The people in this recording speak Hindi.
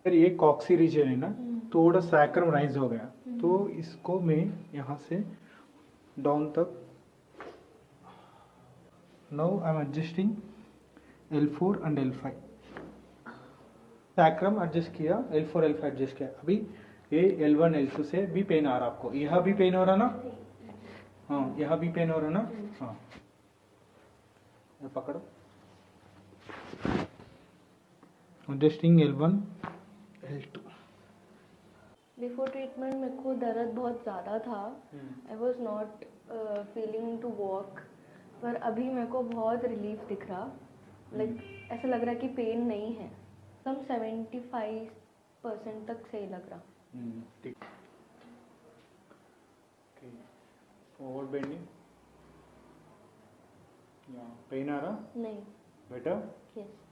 फिर ये कॉक्सी रीजन है ना, थोड़ा सैक्रम राइज हो गया, तो इसको मैं यहाँ से डाउन तक, now I am adjusting L4 and L5, sacrum adjust किया, L4 L5 एडजस्ट किया। अभी ये L1 L2 से भी पेन आ रहा आपको, यहाँ भी पेन हो रहा ना, हाँ यहाँ भी पेन हो रहा ना, हाँ ये पकड़ो, adjusting L1 L2। Before treatment मेरे को दर्द बहुत ज़्यादा था, I was not feeling to walk, पर अभी मेरे को बहुत रिलीफ दिख रहा, लाइक ऐसा लग रहा है कि पेन नहीं है, कम 75% तक सही लग रहा। ठीक, फॉरवर्ड बेंडिंग, पेन आ रहा नहीं, बेटर, यस।